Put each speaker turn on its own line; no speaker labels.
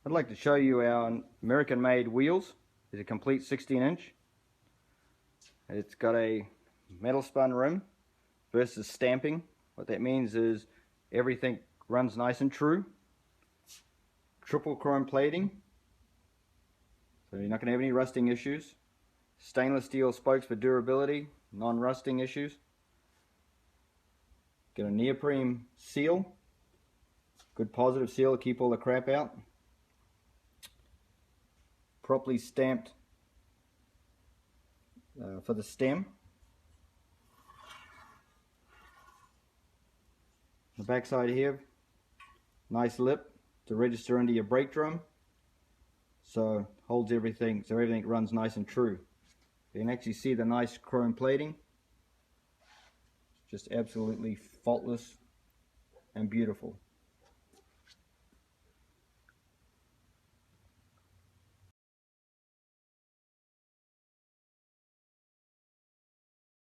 I'd like to show you our American made wheels. It's a complete 16-inch. It's got a metal spun rim versus stamping. What that means is everything runs nice and true. Triple chrome plating, so you're not going to have any rusting issues. Stainless steel spokes for durability, non-rusting issues. Got a neoprene seal, good positive seal to keep all the crap out. Properly stamped for the stem. The back side here, nice lip to register into your brake drum, so holds everything, so everything runs nice and true. You can actually see the nice chrome plating, just absolutely faultless and beautiful.